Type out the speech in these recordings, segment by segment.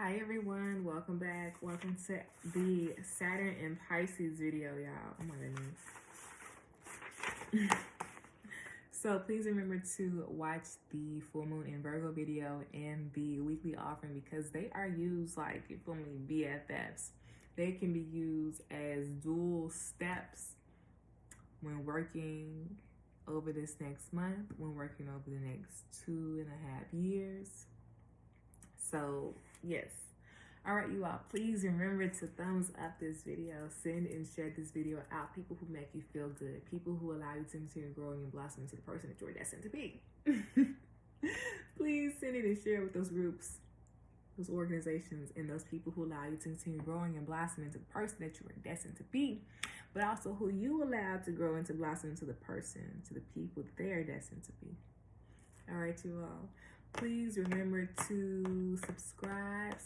Hi everyone, welcome back. Welcome to the Saturn and Pisces video, y'all. Oh my goodness. So please remember to watch the full moon in Virgo video and the weekly offering because they are used like, you feel me, BFFs. They can be used as dual steps when working over this next month, when working over the next 2.5 years. So yes. All right, you all, please remember to thumbs up this video, send and share this video out. People who make you feel good, people who allow you to continue growing and blossoming to the person that you're destined to be. Please send it and share with those groups, those organizations, and those people who allow you to continue growing and blossoming to the person that you are destined to be, but also who you allow to grow and to blossom into the person, to the people that they are destined to be. All right, you all. Please remember to subscribe,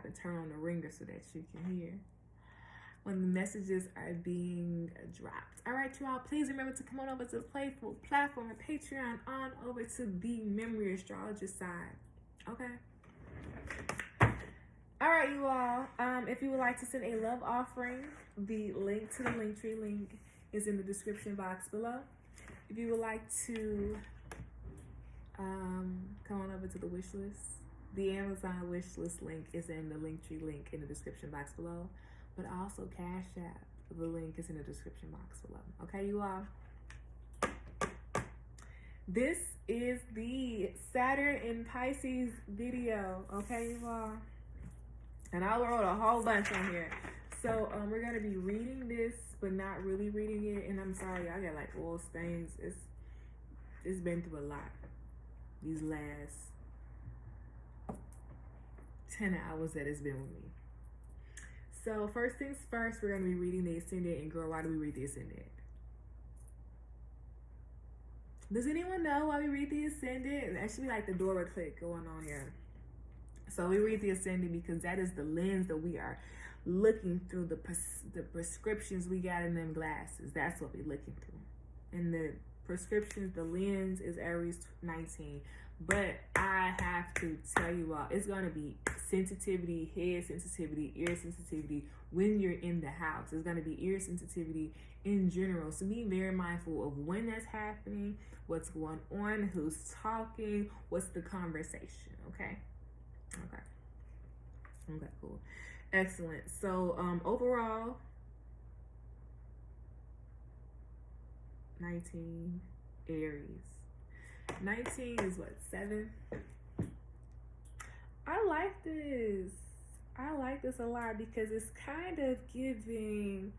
and turn on the ringer so that you can hear when the messages are being dropped. All right, you all. Please remember to come on over to the Playful platform and Patreon, on over to the Memory Astrologer side. Okay. All right, you all. If you would like to send a love offering, the link to the Linktree link is in the description box below. If you would like to come on over to the wish list. The Amazon wish list link is in the Linktree link in the description box below, but also Cash App. The link is in the description box below. Okay, you all. This is the Saturn in Pisces video. Okay, you all. And I wrote a whole bunch on here. So we're gonna be reading this, but not really reading it. And I'm sorry, I got like oil stains. It's been through a lot these last 10 hours that it's been with me. So first things first, we're going to be reading the Ascendant. And girl, why do we read the Ascendant? Does anyone know why we read the Ascendant? That should be like the Dora click going on here. So we read the Ascendant because that is the lens that we are looking through, the prescriptions we got in them glasses. That's what we're looking through. And the prescriptions, the lens is Aries 19. But I have to tell you all, it's going to be sensitivity, head sensitivity, ear sensitivity when you're in the house. It's going to be ear sensitivity in general. So be very mindful of when that's happening, what's going on, who's talking, what's the conversation, okay? Okay, cool. Excellent. So overall, 19, Aries. 19 is what, 7? I like this. I like this a lot because it's kind of giving,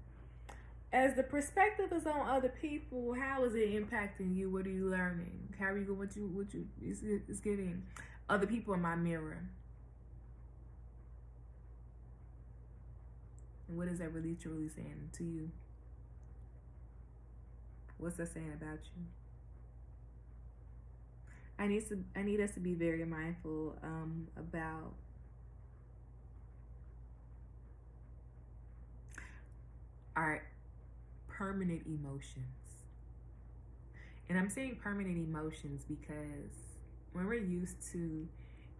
as the perspective is on other people, how is it impacting you? What are you learning? How are you, it's giving other people in my mirror. And what is that really truly saying to you? What's that saying about you? I need us to be very mindful about our permanent emotions. And I'm saying permanent emotions because when we're used to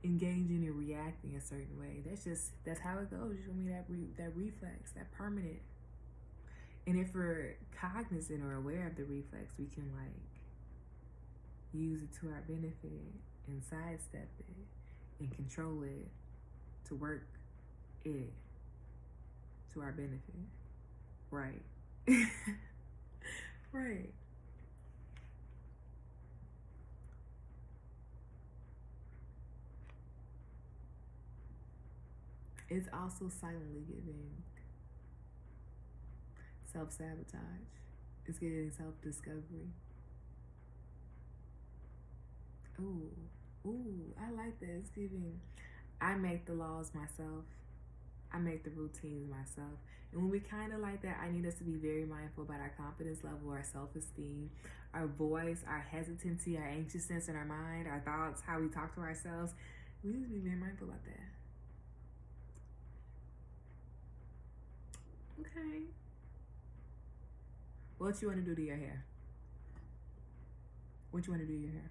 engaging and reacting a certain way, that's how it goes. You know, that reflex, that permanent. And if we're cognizant or aware of the reflex, we can like use it to our benefit and sidestep it and control it to work it to our benefit. Right. Right. It's also silently giving self-sabotage. It's giving self-discovery. Ooh, I like that. It's giving, I make the laws myself. I make the routines myself. And when we kind of like that, I need us to be very mindful about our confidence level, our self-esteem, our voice, our hesitancy, our anxiousness in our mind, our thoughts, how we talk to ourselves. We need to be very mindful about that. Okay. What you want to do to your hair? What you want to do to your hair?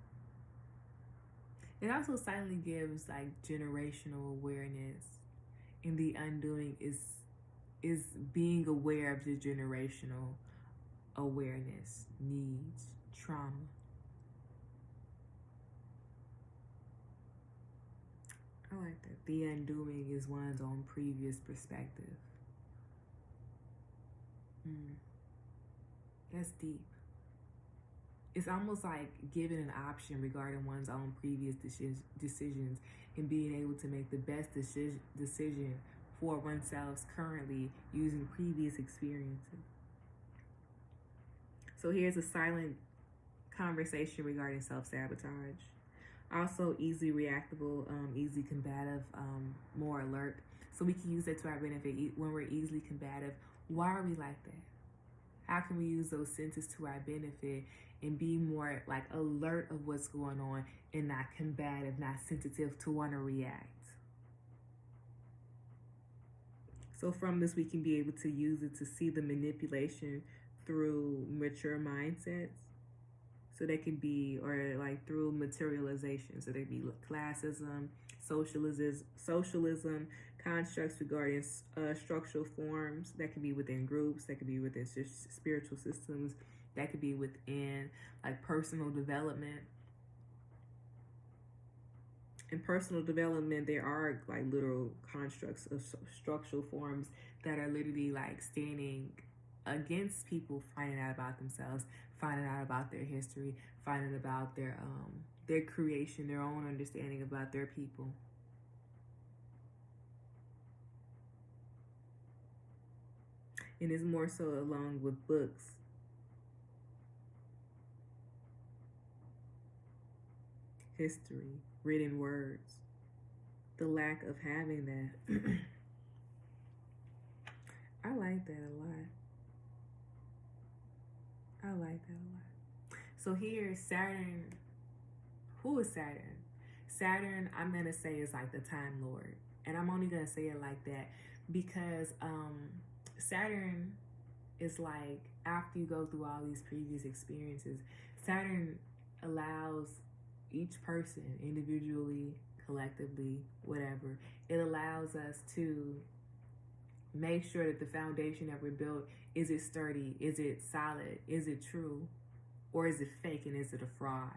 It also silently gives like generational awareness, and the undoing is being aware of the generational awareness, needs, trauma. I like that. The undoing is one's own previous perspective. That's deep. It's almost like giving an option regarding one's own previous decisions and being able to make the best decision for oneself currently using previous experiences. So here's a silent conversation regarding self-sabotage. Also easily reactable, easily combative, more alert. So we can use that to our benefit when we're easily combative. Why are we like that? How can we use those senses to our benefit and be more like alert of what's going on and not combative, not sensitive to want to react? So from this, we can be able to use it to see the manipulation through mature mindsets. So they can be, or like through materialization. So they be classism, socialism, constructs regarding structural forms that can be within groups, that could be within spiritual systems, that could be within like personal development. In personal development, there are like literal constructs of structural forms that are literally like standing against people finding out about themselves, finding out about their history, finding about their creation, their own understanding about their people. And it's more so along with books. History, written words, the lack of having that. I like that a lot. I like that a lot. So here, Saturn. Who is Saturn? Saturn, I'm going to say, is like the Time Lord. And I'm only going to say it like that because Saturn is like, after you go through all these previous experiences, Saturn allows each person individually, collectively, whatever, it allows us to make sure that the foundation that we're built, is it sturdy? Is it solid? Is it true? Or is it fake and is it a fraud?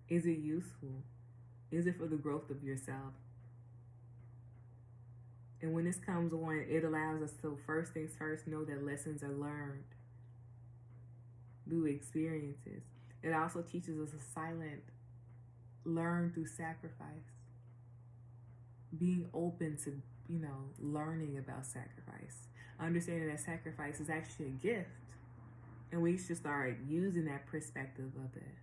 Is it useful? Is it for the growth of yourself? And when this comes on, it allows us to, first things first, know that lessons are learned through experiences. It also teaches us a silent learn through sacrifice. Being open to, learning about sacrifice. Understanding that sacrifice is actually a gift. And we should start using that perspective of it.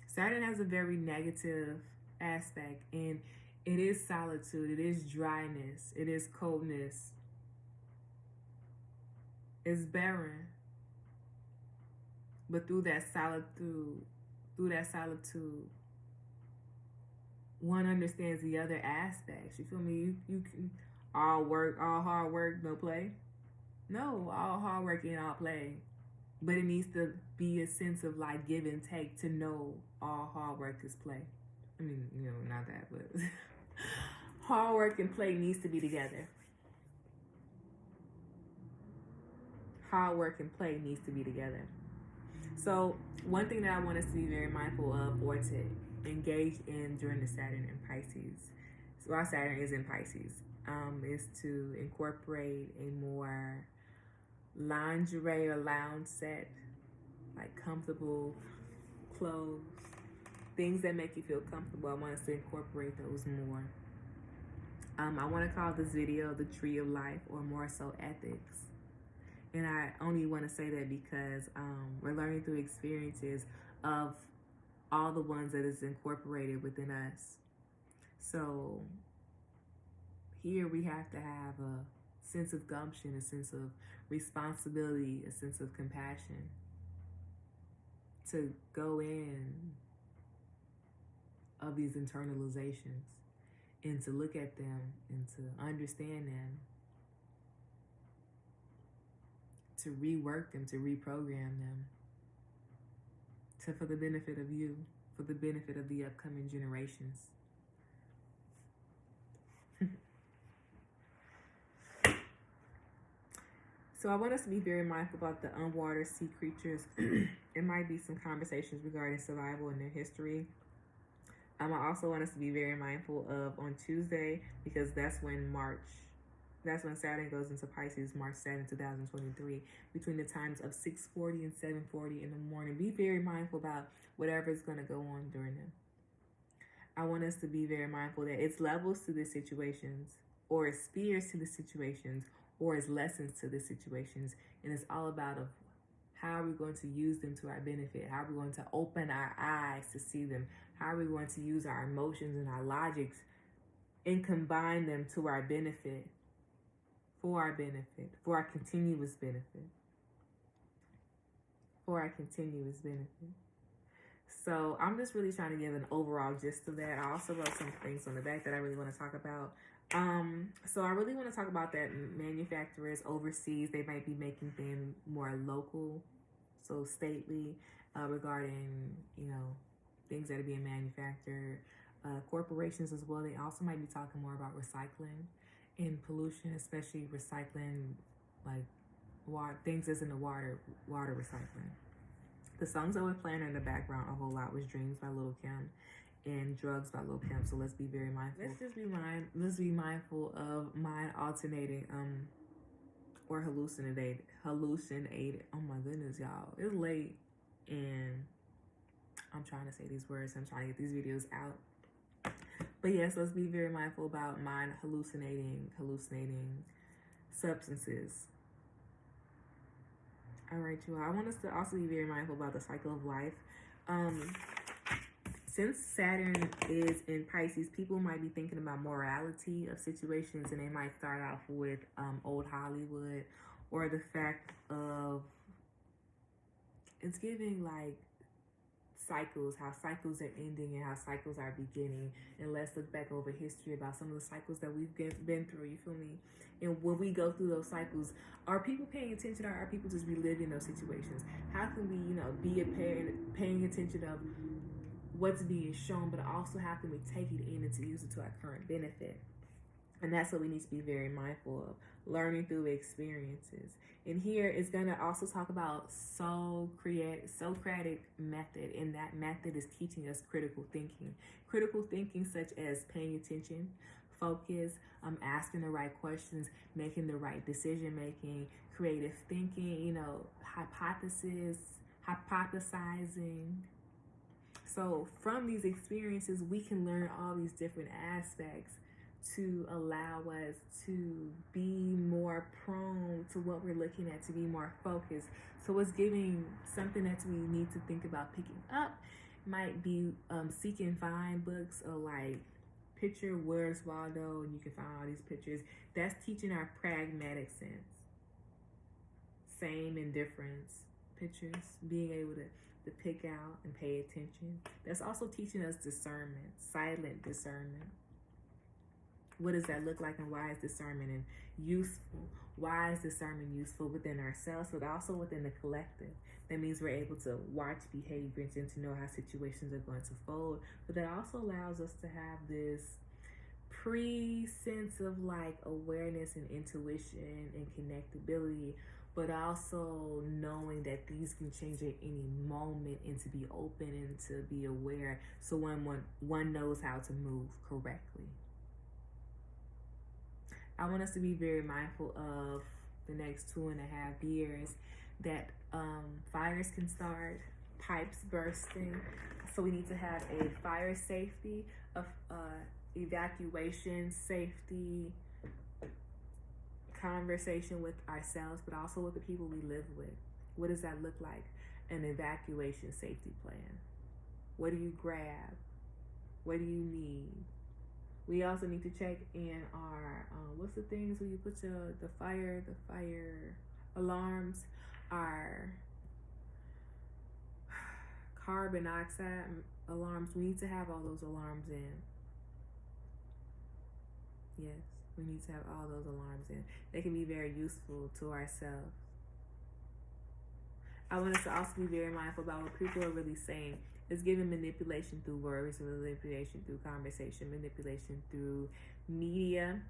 Saturn has a very negative aspect, and it is solitude, it is dryness, it is coldness, it's barren. But through that solitude, one understands the other aspects. You feel me? You can all hard work, no play. No, all hard work and all play. But it needs to be a sense of like give and take to know all hard work is play. I mean, not that, but hard work and play needs to be together. Hard work and play needs to be together. So one thing that I want us to be very mindful of or to engage in during the Saturn in Pisces, so our Saturn is in Pisces, is to incorporate a more lingerie or lounge set, like comfortable clothes, things that make you feel comfortable. I want us to incorporate those more. I want to call this video the Tree of Life, or more so ethics. And I only want to say that because we're learning through experiences of all the ones that is incorporated within us. So here we have to have a sense of gumption, a sense of responsibility, a sense of compassion to go in of these internalizations and to look at them and to understand them, to rework them, to reprogram them, for the benefit of you, for the benefit of the upcoming generations. So I want us to be very mindful about the unwatered sea creatures. It might be some conversations regarding survival and their history. I also want us to be very mindful of on Tuesday, because that's when Saturn goes into Pisces, March 7, 2023, between the times of 6:40 and 7:40 in the morning. Be very mindful about whatever is going to go on during them. I want us to be very mindful that it's levels to the situations, or it's spears to the situations, or it's lessons to the situations. And it's all about how are we going to use them to our benefit? How are we going to open our eyes to see them? How are we going to use our emotions and our logics and combine them to our benefit, for our benefit, for our continuous benefit, for our continuous benefit. So I'm just really trying to give an overall gist of that. I also wrote some things on the back that I really want to talk about. So I really want to talk about that manufacturers overseas, they might be making things more local, so stately, regarding, things that are being manufactured. Corporations as well, they also might be talking more about recycling and pollution, especially recycling like water, things that's in the water recycling. The songs that were playing in the background a whole lot was Dreams by Lil' Kim and Drugs by Lil' Kim. So let's be very mindful. Let's be mindful of mind alternating or hallucinated. Oh my goodness, y'all. It's late and I'm trying to say these words. I'm trying to get these videos out. But yes, let's be very mindful about mind hallucinating substances. All right, you all. I want us to also be very mindful about the cycle of life. Since Saturn is in Pisces, people might be thinking about morality of situations, and they might start off with old Hollywood, or the fact of it's giving like cycles, how cycles are ending and how cycles are beginning. And let's look back over history about some of the cycles that we've been through, you feel me? And when we go through those cycles, are people paying attention, or are people just reliving those situations? How can we, be a parent paying attention of what's being shown, but also how can we take it in and to use it to our current benefit? And that's what we need to be very mindful of, learning through experiences. And here it's going to also talk about Socratic method, and that method is teaching us critical thinking. Critical thinking such as paying attention, focus, asking the right questions, making the right decision making, creative thinking, hypothesizing. So from these experiences, we can learn all these different aspects to allow us to be more prone to what we're looking at, to be more focused. So it's giving something that we need to think about picking up. Might be Seek and Find books, or like picture Where's Waldo, and you can find all these pictures. That's teaching our pragmatic sense. Same and difference pictures, being able to pick out and pay attention. That's also teaching us discernment, silent discernment. What does that look like, and why is discernment useful? Why is discernment useful within ourselves, but also within the collective? That means we're able to watch behaviors and to know how situations are going to fold. But that also allows us to have this pre-sense of like awareness and intuition and connectability, but also knowing that these can change at any moment, and to be open and to be aware, so one knows how to move correctly. I want us to be very mindful of the next 2.5 years that fires can start, pipes bursting. So we need to have a fire safety, evacuation safety conversation with ourselves, but also with the people we live with. What does that look like? An evacuation safety plan. What do you grab? What do you need? We also need to check in our, what's the things where you put the fire alarms, our carbon dioxide alarms. We need to have all those alarms in. Yes, we need to have all those alarms in. They can be very useful to ourselves. I want us to also be very mindful about what people are really saying. It's giving manipulation through words, manipulation through conversation, manipulation through media.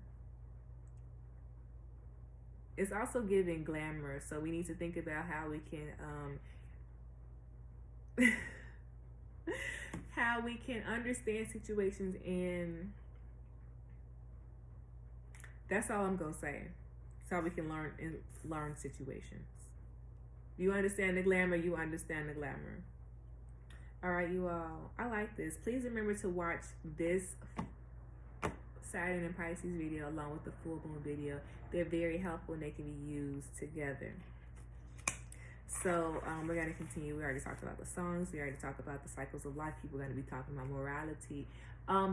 It's also giving glamour, so we need to think about how we can how we can understand situations, and that's all I'm gonna say. So we can learn situations. You understand the glamour, you understand the glamour. All right, you all. I like this. Please remember to watch this Saturn and Pisces video along with the full moon video. They're very helpful and they can be used together. So we're going to continue. We already talked about the songs. We already talked about the cycles of life. People are going to be talking about morality.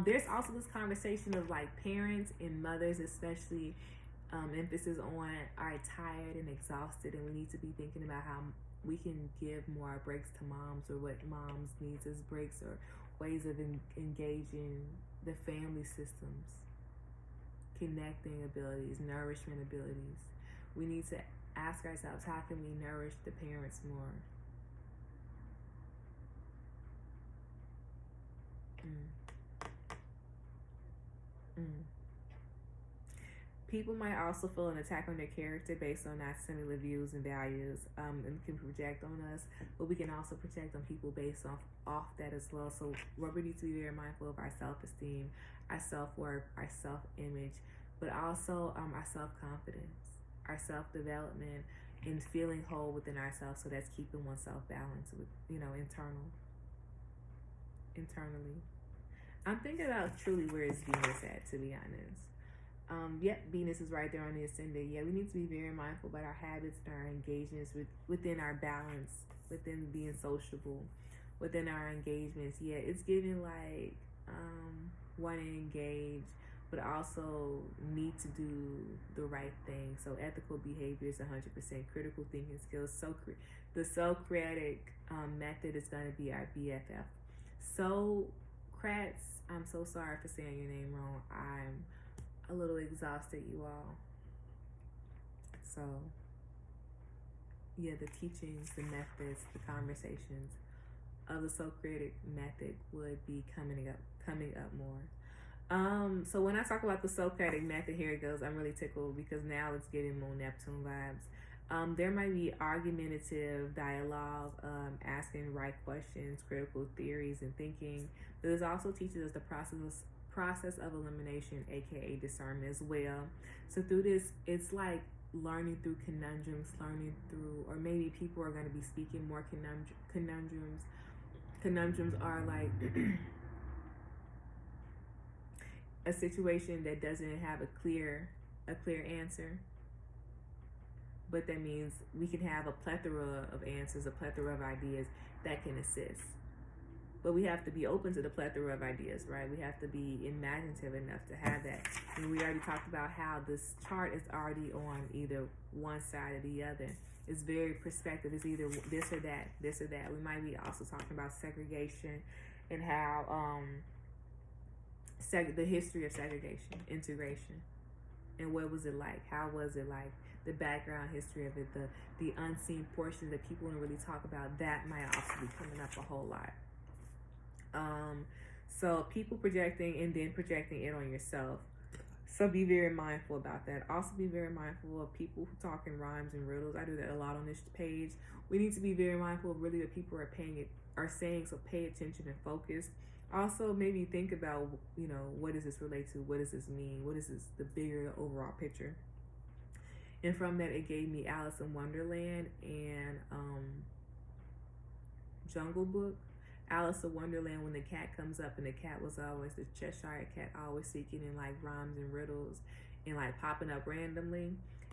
There's also this conversation of like parents and mothers, especially emphasis on are tired and exhausted, and we need to be thinking about how we can give more breaks to moms, or what moms needs as breaks, or ways of engaging the family systems, connecting abilities, nourishment abilities. We need to ask ourselves, how can we nourish the parents more? People might also feel an attack on their character based on not similar views and values, and can project on us, but we can also project on people based off that as well. So we need to be very mindful of our self-esteem, our self-worth, our self-image, but also our self-confidence, our self-development, and feeling whole within ourselves. So that's keeping oneself balanced with, internally. I'm thinking about truly where is Venus at, to be honest. Yep, Venus is right there on the ascendant. Yeah, we need to be very mindful about our habits and our engagements within our balance, within being sociable, within our engagements. Yeah, it's giving like want to engage, but also need to do the right thing. So ethical behavior is 100%. Critical thinking skills. The Socratic method is going to be our BFF. Socrates, I'm so sorry for saying your name wrong. I'm a little exhausted, you all. So yeah, the teachings, the methods, the conversations of the Socratic method would be coming up more. So when I talk about the Socratic method, here it goes. I'm really tickled because now it's getting Moon Neptune vibes. There might be argumentative dialogue, asking right questions, critical theories, and thinking. But it also teaches us the process of elimination, aka discernment as well. So through this, it's like learning through conundrums, or maybe people are going to be speaking more conundrums. Conundrums are like a situation that doesn't have a clear answer, but that means we can have a plethora of answers, a plethora of ideas that can assist. But we have to be open to the plethora of ideas, right? We have to be imaginative enough to have that. And we already talked about how this chart is already on either one side or the other. It's very perspective. It's either this or that, this or that. We might be also talking about segregation and how the history of segregation, integration, and what was it like? How was it like? The background history of it, the unseen portions that people don't really talk about. That might also be coming up a whole lot. So people projecting and then projecting it on yourself. So be very mindful about that. Also be very mindful of people who talk in rhymes and riddles. I do that a lot on this page. We need to be very mindful of really what people are saying. So pay attention and focus. Also, maybe think about, what does this relate to? What does this mean? What is this, the bigger overall picture? And from that, it gave me Alice in Wonderland and Jungle Book. Alice in Wonderland, when the cat comes up, and the cat was always the Cheshire cat, always seeking in like rhymes and riddles and like popping up randomly.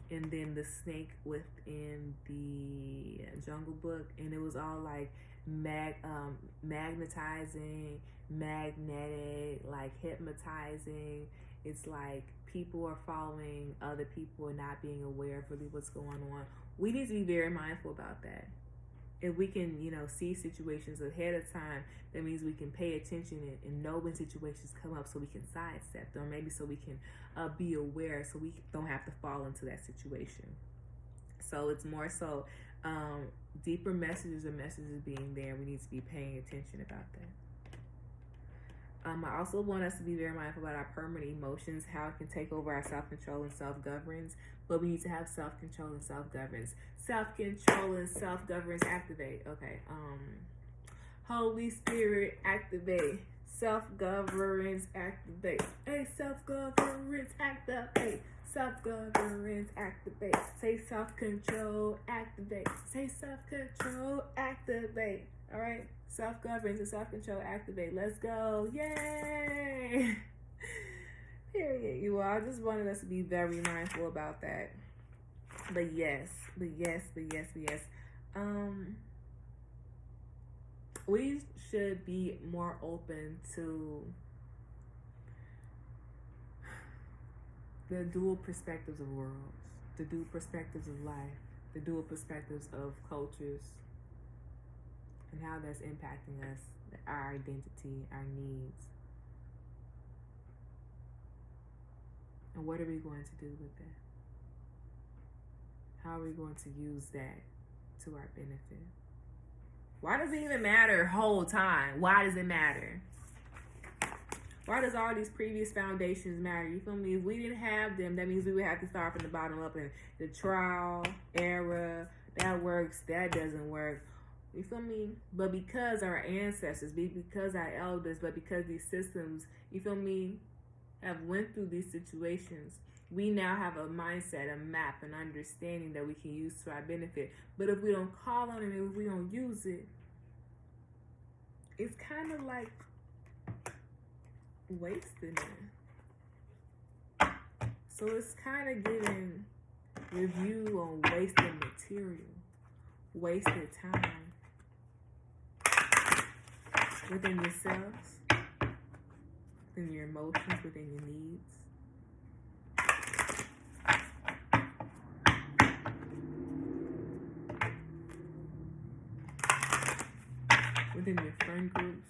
And then the snake within the Jungle Book, and it was all like magnetizing, magnetic, like hypnotizing. It's like people are following other people and not being aware of really what's going on. We need to be very mindful about that. If we can, see situations ahead of time, that means we can pay attention and know when situations come up so we can sidestep them, or maybe so we can be aware so we don't have to fall into that situation. So it's more so Deeper messages or messages being there. We need to be paying attention about that. I also want us to be very mindful about our permanent emotions, how it can take over our self-control and self-governance. But we need to have self-control and self-governance. Self-control and self-governance activate. Okay. Holy Spirit activate. Self-governance activate. Hey, self-governance activate. Self-governance activate. Say self-control activate. Say self-control activate. All right. Self-governance and self-control activate. Let's go. Yay. Period. You all, I just wanted us to be very mindful about that. But yes. We should be more open to the dual perspectives of worlds, the dual perspectives of life, the dual perspectives of cultures, and how that's impacting us, our identity, our needs. And what are we going to do with that? How are we going to use that to our benefit? Why does it even matter whole time? Why does it matter? Why does all these previous foundations matter? You feel me? If we didn't have them, that means we would have to start from the bottom up, and the trial, error, that works, that doesn't work. You feel me? But because our ancestors, because our elders, but because these systems, you feel me, have went through these situations, we now have a mindset, a map, an understanding that we can use to our benefit. But if we don't call on it, if we don't use it, it's kind of like wasting it. So it's kind of giving review on wasted material, wasted time within yourselves, within your emotions, within your needs. Within your friend groups.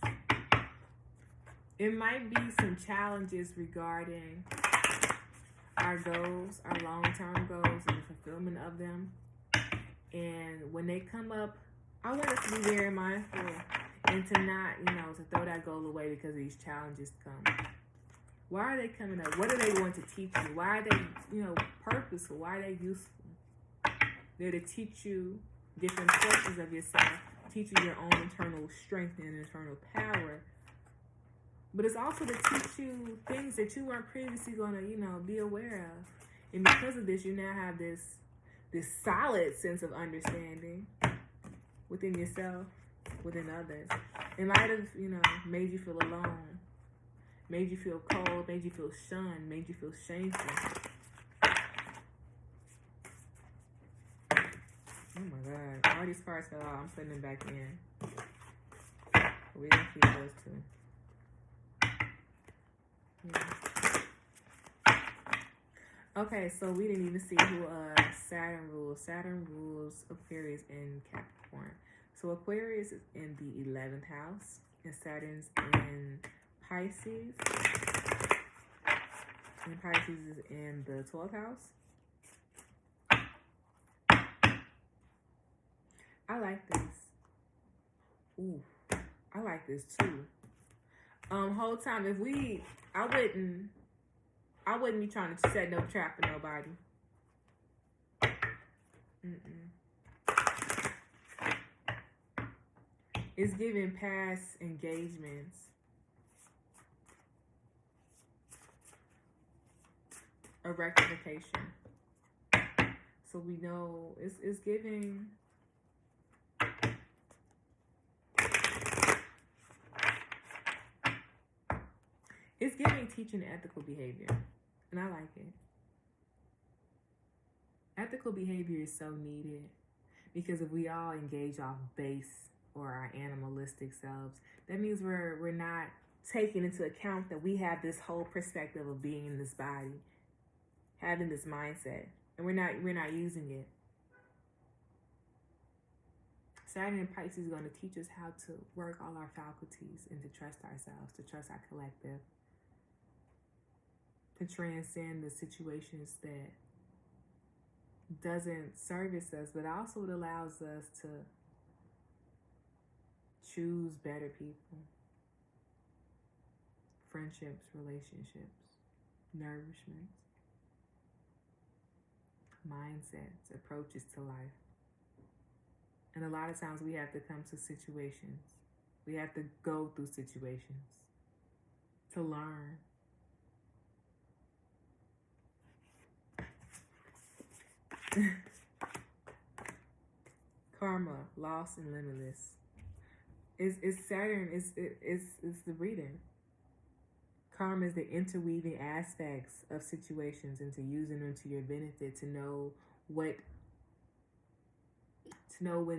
It might be some challenges regarding our goals, our long-term goals, and the fulfillment of them. And when they come up, I want us to be very mindful and to not, to throw that goal away because these challenges come. Why are they coming up? What are they going to teach you? Why are they, purposeful? Why are they useful? They're to teach you different portions of yourself, teach you your own internal strength and internal power. But it's also to teach you things that you weren't previously going to, be aware of. And because of this, you now have this solid sense of understanding within yourself, within others. It might have, made you feel alone, made you feel cold, made you feel shunned, made you feel shameful. Oh my God. All these cards fell out. I'm putting them back in. We're going to keep those two. Yeah. Okay, so we didn't even see who Saturn rules. Saturn rules Aquarius and Capricorn. So Aquarius is in the 11th house, and Saturn's in Pisces. And Pisces is in the 12th house. I like this. Ooh, I like this too. Whole time, I wouldn't be trying to set no trap for nobody. It's giving past engagements. A rectification. So we know it's giving. It's giving teaching ethical behavior, and I like it. Ethical behavior is so needed because if we all engage off base or our animalistic selves, that means we're not taking into account that we have this whole perspective of being in this body, having this mindset, and we're not using it. Saturn in Pisces is going to teach us how to work all our faculties and to trust ourselves, to trust our collective, to transcend the situations that doesn't service us, but also it allows us to choose better people, friendships, relationships, nourishment, mindsets, approaches to life. And a lot of times we have to come to situations. We have to go through situations to learn. Karma, lost and limitless. It's Saturn. It's the reading. Karma is the interweaving aspects of situations into using them to your benefit to know when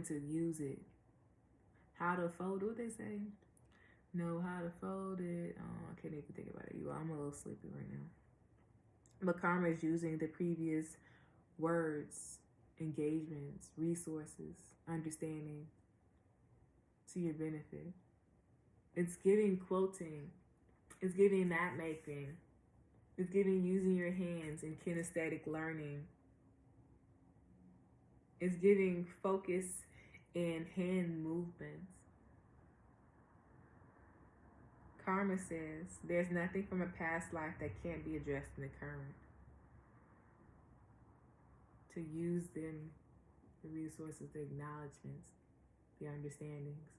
to use it, how to fold. What they say? Know how to fold it. Oh, I can't even think about it. I'm a little sleepy right now. But karma is using the previous words, engagements, resources, understanding to your benefit. It's giving quoting. It's giving map making. It's giving using your hands and kinesthetic learning. It's giving focus and hand movements. Karma says there's nothing from a past life that can't be addressed in the current. To use them, the resources, the acknowledgments, the understandings,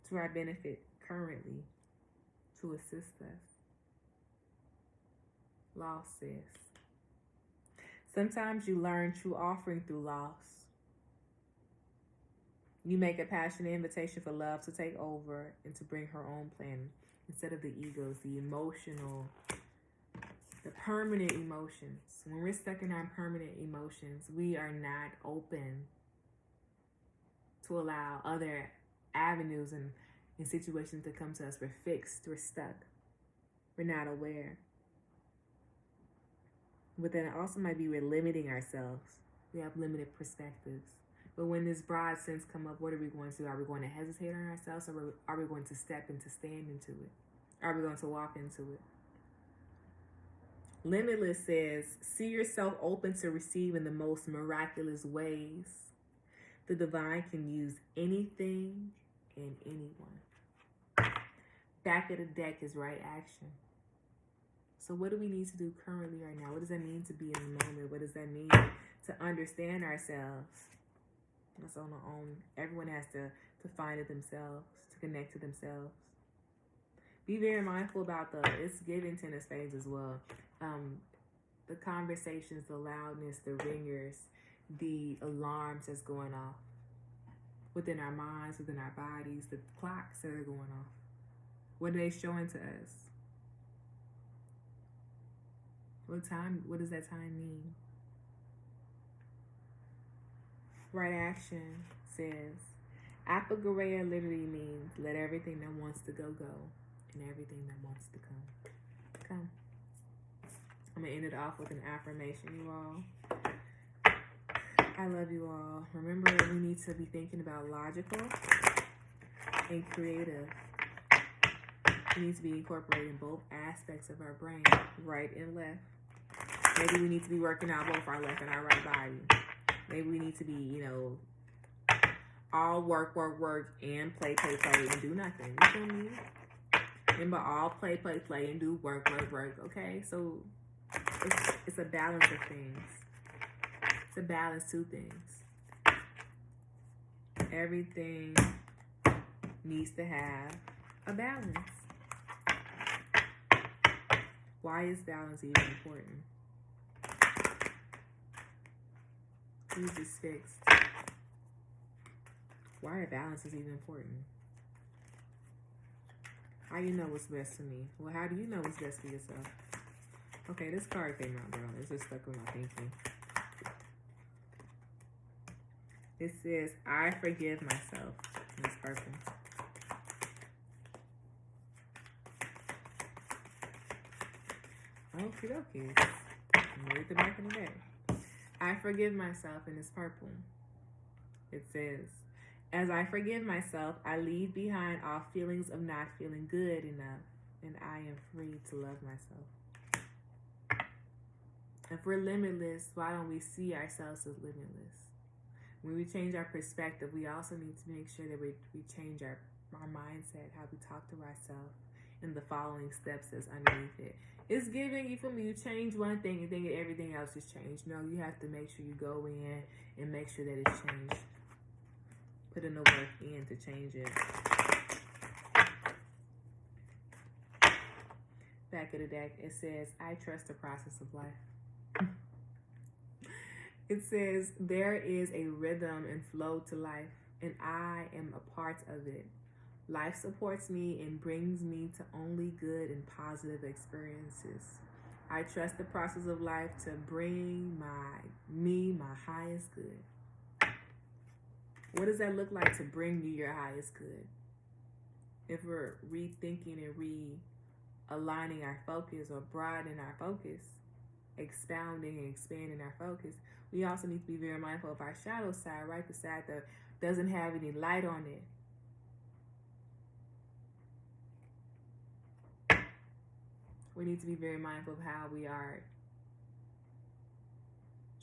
to our benefit currently, to assist us. Loss says sometimes you learn true offering through loss. You make a passionate invitation for love to take over and to bring her own plan instead of the egos, the emotional, the permanent emotions. When we're stuck in our permanent emotions, we are not open to allow other avenues and situations to come to us. We're fixed, we're stuck, we're not aware. But then it also might be we're limiting ourselves. We have limited perspectives. But when this broad sense come up, what are we going to do? Are we going to hesitate on ourselves, or are we going to step into, stand into it? Are we going to walk into it? Limitless says, see yourself open to receive in the most miraculous ways. The divine can use anything and anyone. Back of the deck is right action. So what do we need to do currently right now? What does that mean to be in the moment? What does that mean to understand ourselves? That's on our own. Everyone has to find it themselves, to connect to themselves. Be very mindful about it's giving 10 of spades as well. The conversations, the loudness, the ringers, the alarms that's going off within our minds, within our bodies, the clocks that are going off. What are they showing to us? What does that time mean? Right action says, Apagareya literally means let everything that wants to go, and everything that wants to come. I'm going to end it off with an affirmation, you all. I love you all. Remember, we need to be thinking about logical and creative. We need to be incorporating both aspects of our brain, right and left. Maybe we need to be working out both our left and our right body. Maybe we need to be, all work, and play, and do nothing. You feel me? Remember, all play, and do work. Okay? So, it's a balance of things. It's a balance to things. Everything needs to have a balance. Why is balance even important? Who's this fixed? Why are balances even important? How you know what's best for me? Well, how do you know what's best for yourself? Okay, this card came out, girl. It's just stuck with my thinking. It says, I forgive myself. And it's purple. Okie dokie. Read the back of the deck. I forgive myself, and it's purple. It says, as I forgive myself, I leave behind all feelings of not feeling good enough, and I am free to love myself. If we're limitless, why don't we see ourselves as limitless? When we change our perspective, we also need to make sure that we change our mindset, how we talk to ourselves, and the following steps that's underneath it. It's giving you from you change one thing and think everything else is changed. No, you have to make sure you go in and make sure that it's changed. Put in the work in to change it. Back of the deck, it says, I trust the process of life. It says, there is a rhythm and flow to life, and I am a part of it. Life supports me and brings me to only good and positive experiences. I trust the process of life to bring my highest good. What does that look like to bring you your highest good? If we're rethinking and realigning our focus or broadening our focus, expounding and expanding our focus, we also need to be very mindful of our shadow side, right? The side that doesn't have any light on it. We need to be very mindful of how we are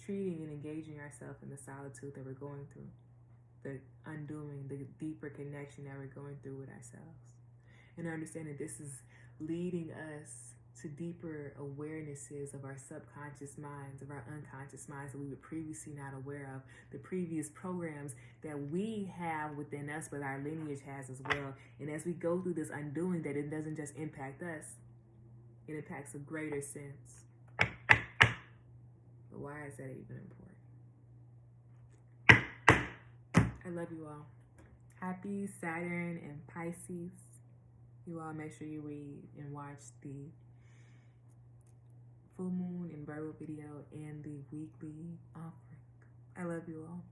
treating and engaging ourselves in the solitude that we're going through, the undoing, the deeper connection that we're going through with ourselves. And understanding this is leading us to deeper awarenesses of our subconscious minds, of our unconscious minds that we were previously not aware of, the previous programs that we have within us, but our lineage has as well. And as we go through this undoing, that it doesn't just impact us, it impacts a greater sense. But why is that even important? I love you all. Happy Saturn and Pisces. You all make sure you read and watch the full moon and Virgo video and the weekly offering. I love you all.